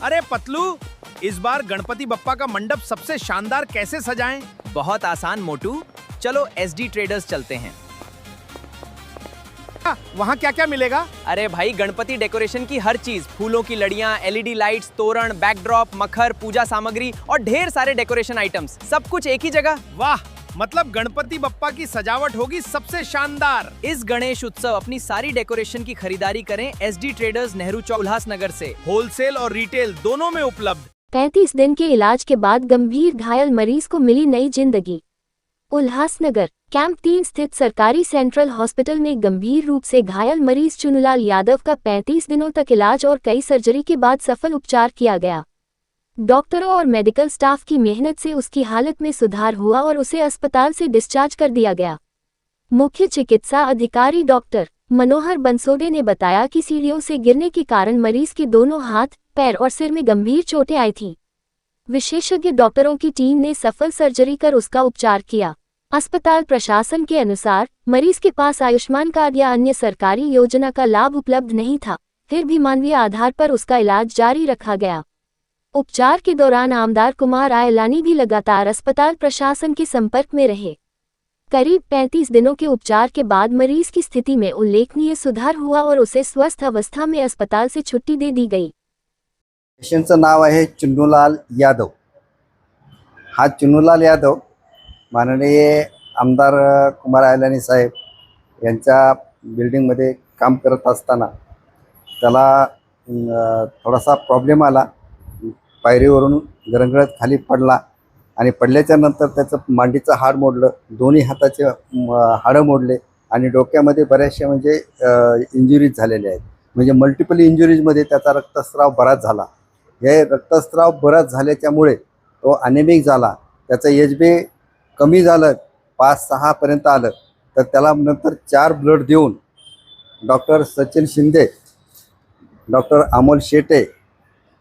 अरे पतलू, इस बार गणपति बप्पा का मंडप सबसे शानदार कैसे सजाएं? बहुत आसान मोटू, चलो SD ट्रेडर्स चलते हैं। वहाँ क्या क्या मिलेगा? अरे भाई, गणपति डेकोरेशन की हर चीज, फूलों की लड़ियां, LED लाइट्स, तोरण, बैकड्रॉप, मखर, पूजा सामग्री और ढेर सारे डेकोरेशन आइटम्स, सब कुछ एक ही जगह। वाह, मतलब गणपति बप्पा की सजावट होगी सबसे शानदार। इस गणेश उत्सव अपनी सारी डेकोरेशन की खरीदारी करें SD ट्रेडर्स, नेहरू चौक, उल्लासनगर से। होलसेल और रिटेल दोनों में उपलब्ध। 35 दिन के इलाज के बाद गंभीर घायल मरीज को मिली नई जिंदगी। उल्लासनगर कैंप 3 स्थित सरकारी सेंट्रल हॉस्पिटल में गंभीर रूप से घायल मरीज चुनूलाल यादव का 35 दिनों तक इलाज और कई सर्जरी के बाद सफल उपचार किया गया। डॉक्टरों और मेडिकल स्टाफ की मेहनत से उसकी हालत में सुधार हुआ और उसे अस्पताल से डिस्चार्ज कर दिया गया। मुख्य चिकित्सा अधिकारी डॉक्टर मनोहर बंसोडे ने बताया कि सीढ़ियों से गिरने के कारण मरीज के दोनों हाथ, पैर और सिर में गंभीर चोटें आई थीं। विशेषज्ञ डॉक्टरों की टीम ने सफल सर्जरी कर उसका उपचार किया। अस्पताल प्रशासन के अनुसार मरीज के पास आयुष्मान कार्ड या अन्य सरकारी योजना का लाभ उपलब्ध नहीं था, फिर भी मानवीय आधार पर उसका इलाज जारी रखा गया। उपचार के दौरान आमदार कुमार आयलानी भी लगातार अस्पताल प्रशासन के संपर्क में रहे। करीब 35 दिनों के उपचार के बाद मरीज की स्थिति में उल्लेखनीय सुधार हुआ और उसे स्वस्थ अवस्था में अस्पताल से छुट्टी दे दी गई। पेशंटचं नाव आहे चुन्नूलाल यादव। हा चुन्नूलाल यादव माननीय आमदार कुमार आयलानी साहेब यांच्या बिल्डिंगमध्ये काम करत असताना त्याला थोडासा प्रॉब्लेम आला। पायरीवरून गरंगळत खाली पडला आणि पडल्याच्या नंतर त्याचं मांडीचं हाड मोडलं, दोन्ही हाताचे हाडं मोडले आणि डोक्यामध्ये बऱ्याचशा म्हणजे इंजुरीज झालेल्या आहेत। म्हणजे मल्टिपल इंजुरीजमध्ये त्याचा रक्तस्राव बराच झाला। हे रक्तस्राव बराच झाल्याच्यामुळे तो अनेमिक झाला। त्याचं HB कमी झालं, 5-6 पर्यंत आलं। तर त्याला नंतर 4 ब्लड देऊन डॉक्टर सचिन शिंदे, डॉक्टर अमोल शेटे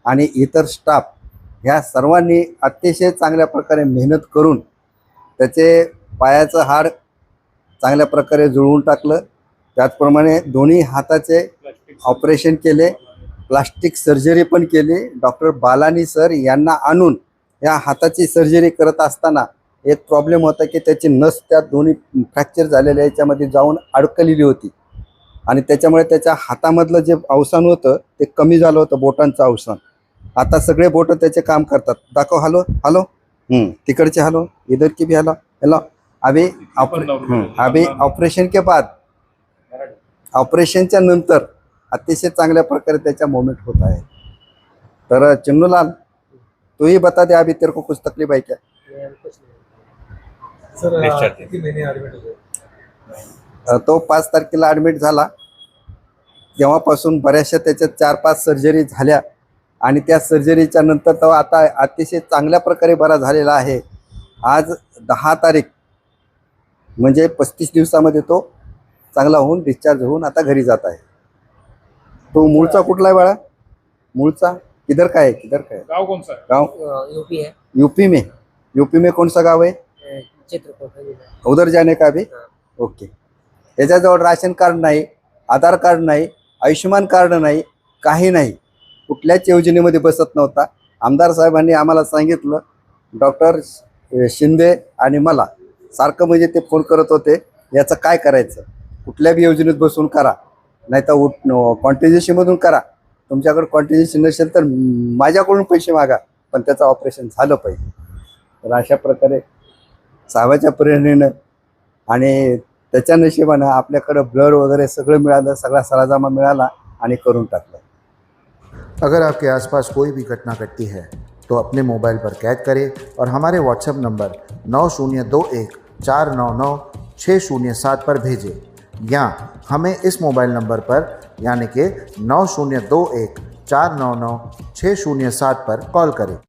आणि इतर स्टाफ ह्या सर्वांनी अतिशय चांगल्या प्रकारे मेहनत करून त्याचे पायाचं हाड चांगल्या प्रकारे जुळवून टाकलं। त्याचप्रमाणे दोन्ही हाताचे ऑपरेशन केले, प्लास्टिक सर्जरी पण केली। डॉक्टर बालानी सर यांना आणून या हाताची सर्जरी करत असताना एक प्रॉब्लेम होता की त्याची नस त्या दोन्ही फ्रॅक्चर झालेल्या याच्यामध्ये जाऊन अडकलेली होती आणि त्याच्यामुळे त्याच्या हातामधलं जे अवसान होतं ते कमी झालं होतं, बोटांचं अवसान। आता सगळे बोट त्याचे काम करतात। दाखव, हलो हलो, तिकडचे हलो, इधर की भी हलो, हेलो। अभी ऑपरेशन के बाद, ऑपरेशनच्या नंतर अतिशय चांगल्या प्रकारे त्याचा मूवमेंट होत आहे। तर चुन्नूलाल, तू ही बता दे, अभी तेरे को कुछ तकलीफ है क्या? सर किती महिने ॲडमिट होते? तो 5 तारखेला ॲडमिट झाला। तेव्हापासून बऱ्याचशा त्याच्या 4-5 सर्जरी झाल्या आणि त्या सर्जरीच्या नंतर तो आता अतिशय चांगल्या प्रकारे बरा झालेला आहे। आज 10 तारीख म्हणजे 35 दिवसामध्ये तो चांगला होऊन डिस्चार्ज होऊन आता घरी जात आहे। तो मूळचा कुठला आहे बाळा? मूळचा किधर का है? किधर का है? गाव कौन सा? गाँव यूपी है। यूपी में कौन सा गाँव है? चित्रकूट। उधर जाने का भी? ओके। त्याच्याजवळ राशन कार्ड नाही, आधार कार्ड नाही, आयुष्यमान कार्ड नाही, काही नाही, कुठल्याच योजनेमध्ये बसत नव्हता। आमदार साहेबांनी आम्हाला सांगितलं, डॉक्टर शिंदे आणि मला सारखं म्हणजे ते फोन करत होते, याचं काय करायचं, कुठल्या बी योजनेत बसून करा, नाही तर कॉन्टिन्युएशनमधून करा, तुमच्याकडे कॉन्टिन्युएशन नसेल तर माझ्याकडून पैसे मागा, पण त्याचं ऑपरेशन झालं पाहिजे। तर अशा प्रकारे साहेबाच्या प्रेरणेनं आणि त्याच्या नशिबानं आपल्याकडं ब्लड वगैरे सगळं मिळालं, सगळा सरंजामा मिळाला आणि करून टाकलं। अगर आपके आसपास कोई भी घटना घटती है तो अपने मोबाइल पर कैद करें और हमारे व्हाट्सएप नंबर 9021499607 पर भेजें, या हमें इस मोबाइल नंबर पर यानी कि 9021499607 पर कॉल करें।